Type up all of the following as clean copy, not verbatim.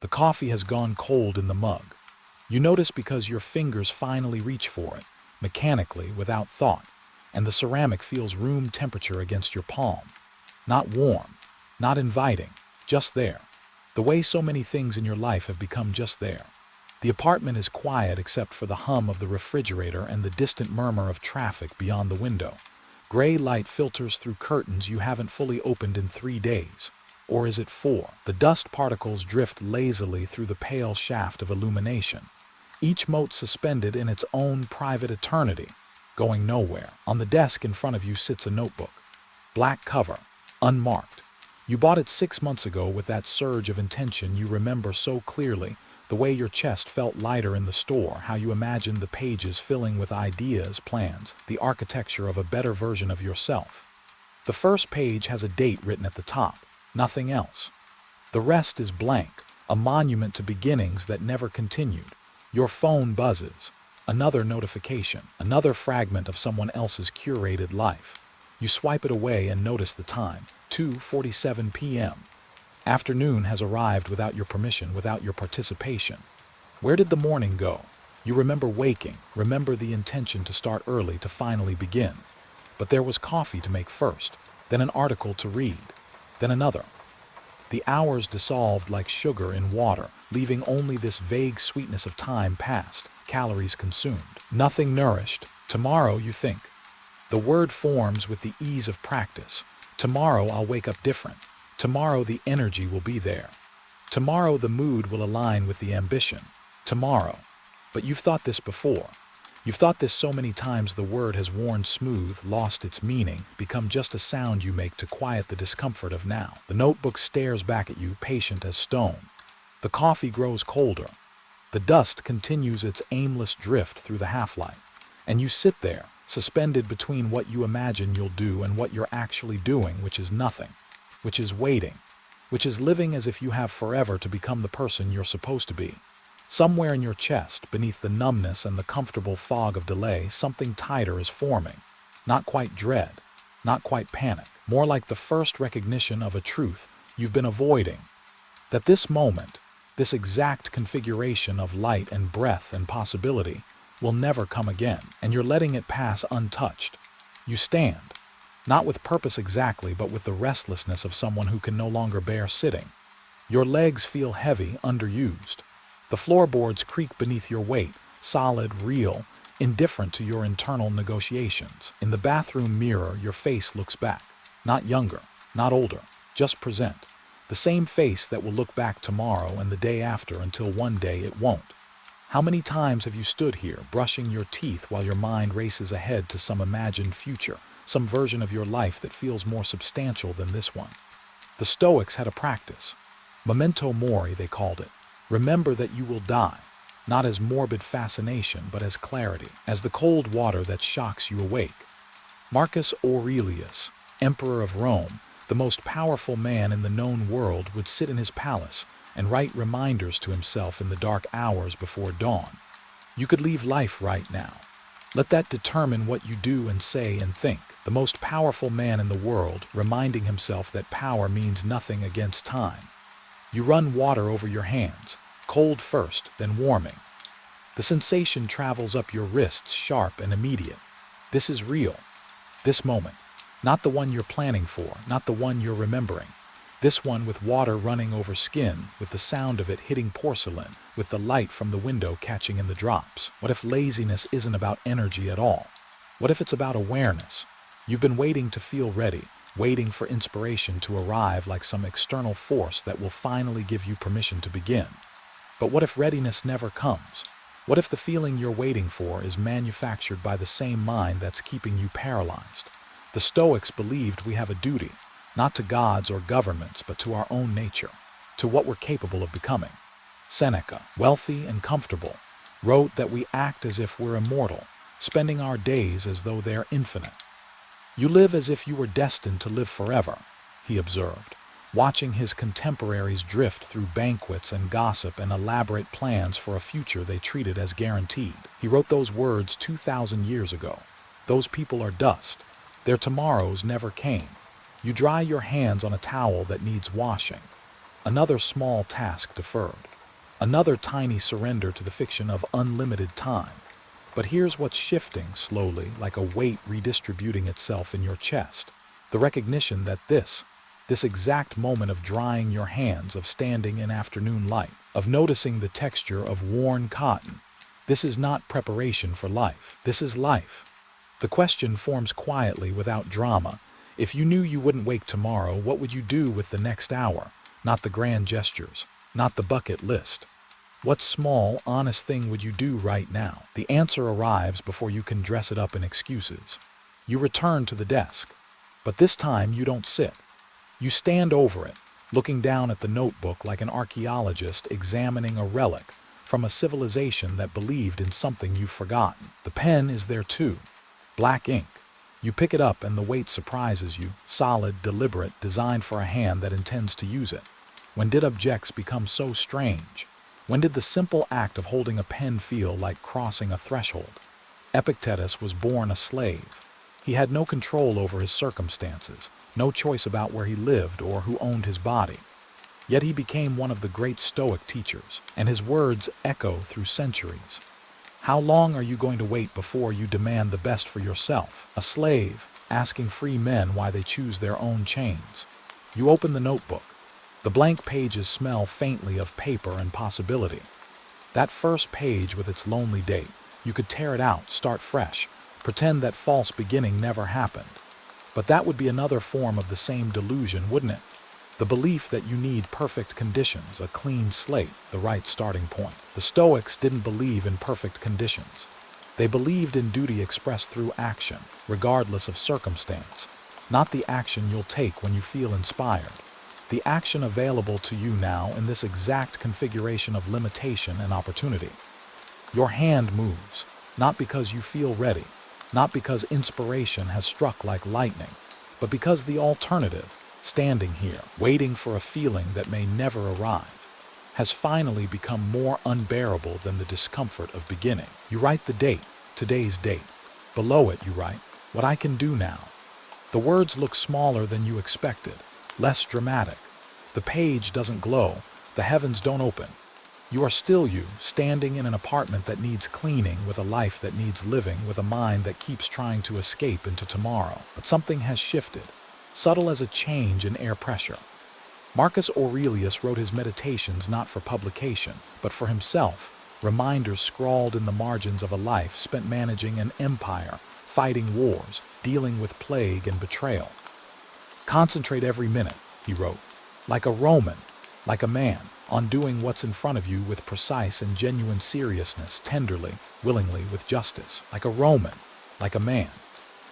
The coffee has gone cold in the mug. You notice because your fingers finally reach for it, mechanically, without thought, and the ceramic feels room temperature against your palm. Not warm, not inviting, just there. The way so many things in your life have become just there. The apartment is quiet except for the hum of the refrigerator and the distant murmur of traffic beyond the window. Gray light filters through curtains you haven't fully opened in 3 days. Or is it 4? The dust particles drift lazily through the pale shaft of illumination, each mote suspended in its own private eternity, going nowhere. On the desk in front of you sits a notebook. Black cover, unmarked. You bought it 6 months ago with that surge of intention you remember so clearly, the way your chest felt lighter in the store, how you imagined the pages filling with ideas, plans, the architecture of a better version of yourself. The first page has a date written at the top, nothing else. The rest is blank, a monument to beginnings that never continued. Your phone buzzes. Another notification, another fragment of someone else's curated life. You swipe it away and notice the time, 2:47 p.m. Afternoon has arrived without your permission, without your participation. Where did the morning go? You remember waking, remember the intention to start early, to finally begin. But there was coffee to make first, then an article to read, then another. The hours dissolved like sugar in water, leaving only this vague sweetness of time passed, calories consumed. Nothing nourished. Tomorrow, you think. The word forms with the ease of practice. Tomorrow I'll wake up different. Tomorrow the energy will be there. Tomorrow the mood will align with the ambition. Tomorrow. But you've thought this before. You've thought this so many times the word has worn smooth, lost its meaning, become just a sound you make to quiet the discomfort of now. The notebook stares back at you, patient as stone. The coffee grows colder. The dust continues its aimless drift through the half-light. And you sit there, suspended between what you imagine you'll do and what you're actually doing, which is nothing, which is waiting, which is living as if you have forever to become the person you're supposed to be. Somewhere in your chest, beneath the numbness and the comfortable fog of delay, something tighter is forming. Not quite dread, not quite panic, more like the first recognition of a truth you've been avoiding. That this moment, this exact configuration of light and breath and possibility, will never come again, and you're letting it pass untouched. You stand, not with purpose exactly, but with the restlessness of someone who can no longer bear sitting. Your legs feel heavy, underused. The floorboards creak beneath your weight, solid, real, indifferent to your internal negotiations. In the bathroom mirror, your face looks back. Not younger, not older, just present. The same face that will look back tomorrow and the day after until one day it won't. How many times have you stood here, brushing your teeth while your mind races ahead to some imagined future, some version of your life that feels more substantial than this one? The Stoics had a practice. Memento mori, they called it. Remember that you will die, not as morbid fascination, but as clarity, as the cold water that shocks you awake. Marcus Aurelius, Emperor of Rome, the most powerful man in the known world, would sit in his palace and write reminders to himself in the dark hours before dawn. You could leave life right now. Let that determine what you do and say and think. The most powerful man in the world, reminding himself that power means nothing against time. You run water over your hands, cold first, then warming. The sensation travels up your wrists, sharp and immediate. This is real. This moment. Not the one you're planning for, not the one you're remembering. This one with water running over skin, with the sound of it hitting porcelain, with the light from the window catching in the drops. What if laziness isn't about energy at all? What if it's about awareness? You've been waiting to feel ready, waiting for inspiration to arrive like some external force that will finally give you permission to begin. But what if readiness never comes? What if the feeling you're waiting for is manufactured by the same mind that's keeping you paralyzed? The Stoics believed we have a duty, not to gods or governments, but to our own nature, to what we're capable of becoming. Seneca, wealthy and comfortable, wrote that we act as if we're immortal, spending our days as though they're infinite. You live as if you were destined to live forever, he observed, watching his contemporaries drift through banquets and gossip and elaborate plans for a future they treated as guaranteed. He wrote those words 2,000 years ago. Those people are dust. Their tomorrows never came. You dry your hands on a towel that needs washing. Another small task deferred. Another tiny surrender to the fiction of unlimited time. But here's what's shifting slowly, like a weight redistributing itself in your chest. The recognition that this exact moment of drying your hands, of standing in afternoon light, of noticing the texture of worn cotton, this is not preparation for life. This is life. The question forms quietly without drama. If you knew you wouldn't wake tomorrow, what would you do with the next hour? Not the grand gestures, not the bucket list. What small, honest thing would you do right now? The answer arrives before you can dress it up in excuses. You return to the desk, but this time you don't sit. You stand over it, looking down at the notebook like an archaeologist examining a relic from a civilization that believed in something you've forgotten. The pen is there too, black ink. You pick it up and the weight surprises you, solid, deliberate, designed for a hand that intends to use it. When did objects become so strange? When did the simple act of holding a pen feel like crossing a threshold? Epictetus was born a slave. He had no control over his circumstances, no choice about where he lived or who owned his body. Yet he became one of the great Stoic teachers, and his words echo through centuries. How long are you going to wait before you demand the best for yourself? A slave, asking free men why they choose their own chains. You open the notebook. The blank pages smell faintly of paper and possibility. That first page with its lonely date, you could tear it out, start fresh, pretend that false beginning never happened. But that would be another form of the same delusion, wouldn't it? The belief that you need perfect conditions, a clean slate, the right starting point. The Stoics didn't believe in perfect conditions. They believed in duty expressed through action, regardless of circumstance. Not the action you'll take when you feel inspired. The action available to you now in this exact configuration of limitation and opportunity. Your hand moves, not because you feel ready, not because inspiration has struck like lightning, but because the alternative, standing here, waiting for a feeling that may never arrive, has finally become more unbearable than the discomfort of beginning. You write the date, today's date. Below it you write, what I can do now. The words look smaller than you expected, less dramatic. The page doesn't glow, the heavens don't open. You are still you, standing in an apartment that needs cleaning, with a life that needs living, with a mind that keeps trying to escape into tomorrow. But something has shifted, subtle as a change in air pressure. Marcus Aurelius wrote his meditations not for publication, but for himself, reminders scrawled in the margins of a life spent managing an empire, fighting wars, dealing with plague and betrayal. Concentrate every minute, he wrote, like a Roman, like a man, on doing what's in front of you with precise and genuine seriousness, tenderly, willingly, with justice. Like a Roman, like a man.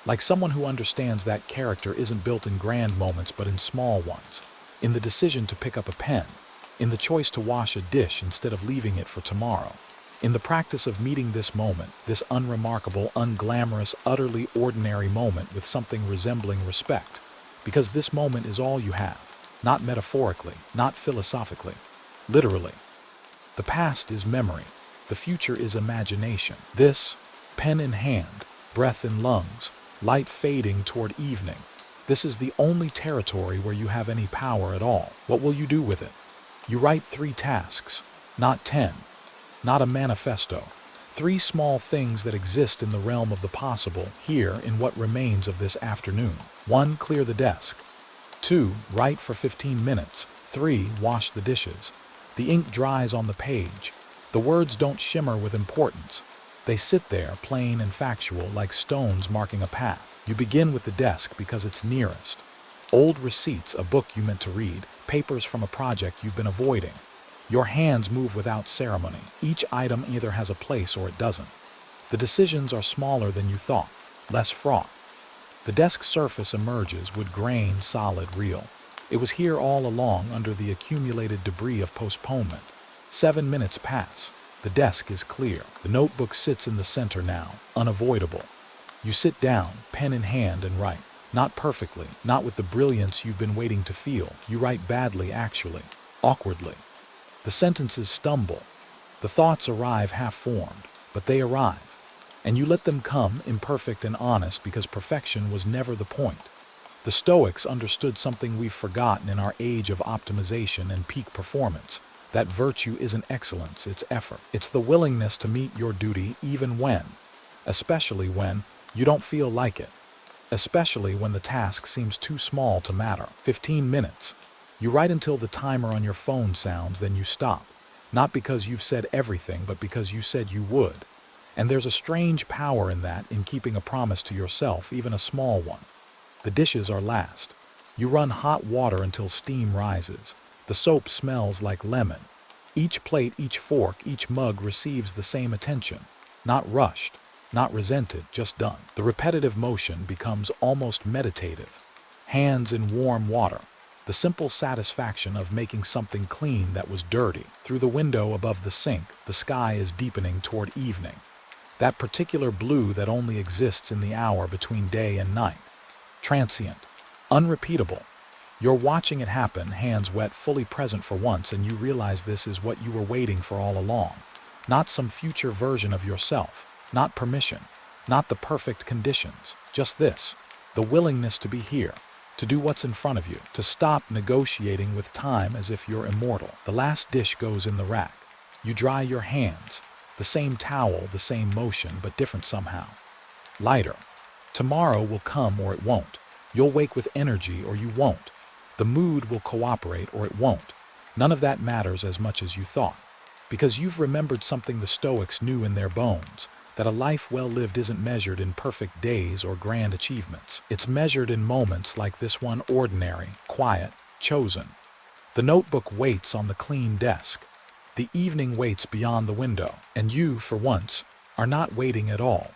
Like someone who understands that character isn't built in grand moments but in small ones. In the decision to pick up a pen. In the choice to wash a dish instead of leaving it for tomorrow. In the practice of meeting this moment, this unremarkable, unglamorous, utterly ordinary moment with something resembling respect. Because this moment is all you have. Not metaphorically, not philosophically. Literally. The past is memory. The future is imagination. This, pen in hand, breath in lungs, light fading toward evening. This is the only territory where you have any power at all. What will you do with it? You write 3 tasks, not 10. Not a manifesto. 3 small things that exist in the realm of the possible, here in what remains of this afternoon. 1. Clear the desk. 2. Write for 15 minutes. 3. Wash the dishes. The ink dries on the page. The words don't shimmer with importance. They sit there, plain and factual, like stones marking a path. You begin with the desk because it's nearest. Old receipts, a book you meant to read, papers from a project you've been avoiding. Your hands move without ceremony. Each item either has a place or it doesn't. The decisions are smaller than you thought, less fraught. The desk surface emerges, wood grain, solid, real. It was here all along, under the accumulated debris of postponement. 7 minutes pass. The desk is clear. The notebook sits in the center now, unavoidable. You sit down, pen in hand, and write. Not perfectly, not with the brilliance you've been waiting to feel. You write badly, actually, awkwardly. The sentences stumble. The thoughts arrive half-formed, but they arrive. And you let them come, imperfect and honest, because perfection was never the point. The Stoics understood something we've forgotten in our age of optimization and peak performance. That virtue isn't excellence, it's effort. It's the willingness to meet your duty even when, especially when, you don't feel like it. Especially when the task seems too small to matter. 15 minutes. You write until the timer on your phone sounds, then you stop. Not because you've said everything, but because you said you would. And there's a strange power in that, in keeping a promise to yourself, even a small one. The dishes are last. You run hot water until steam rises. The soap smells like lemon. Each plate, each fork, each mug receives the same attention. Not rushed, not resented, just done. The repetitive motion becomes almost meditative. Hands in warm water. The simple satisfaction of making something clean that was dirty. Through the window above the sink, the sky is deepening toward evening. That particular blue that only exists in the hour between day and night. Transient. Unrepeatable. You're watching it happen, hands wet, fully present for once, and you realize this is what you were waiting for all along. Not some future version of yourself. Not permission. Not the perfect conditions. Just this. The willingness to be here. To do what's in front of you. To stop negotiating with time as if you're immortal. The last dish goes in the rack. You dry your hands. The same towel, the same motion, but different somehow. Lighter. Tomorrow will come or it won't. You'll wake with energy or you won't. The mood will cooperate or it won't. None of that matters as much as you thought. Because you've remembered something the Stoics knew in their bones, that a life well lived isn't measured in perfect days or grand achievements. It's measured in moments like this one, ordinary, quiet, chosen. The notebook waits on the clean desk. The evening waits beyond the window. And you, for once, are not waiting at all.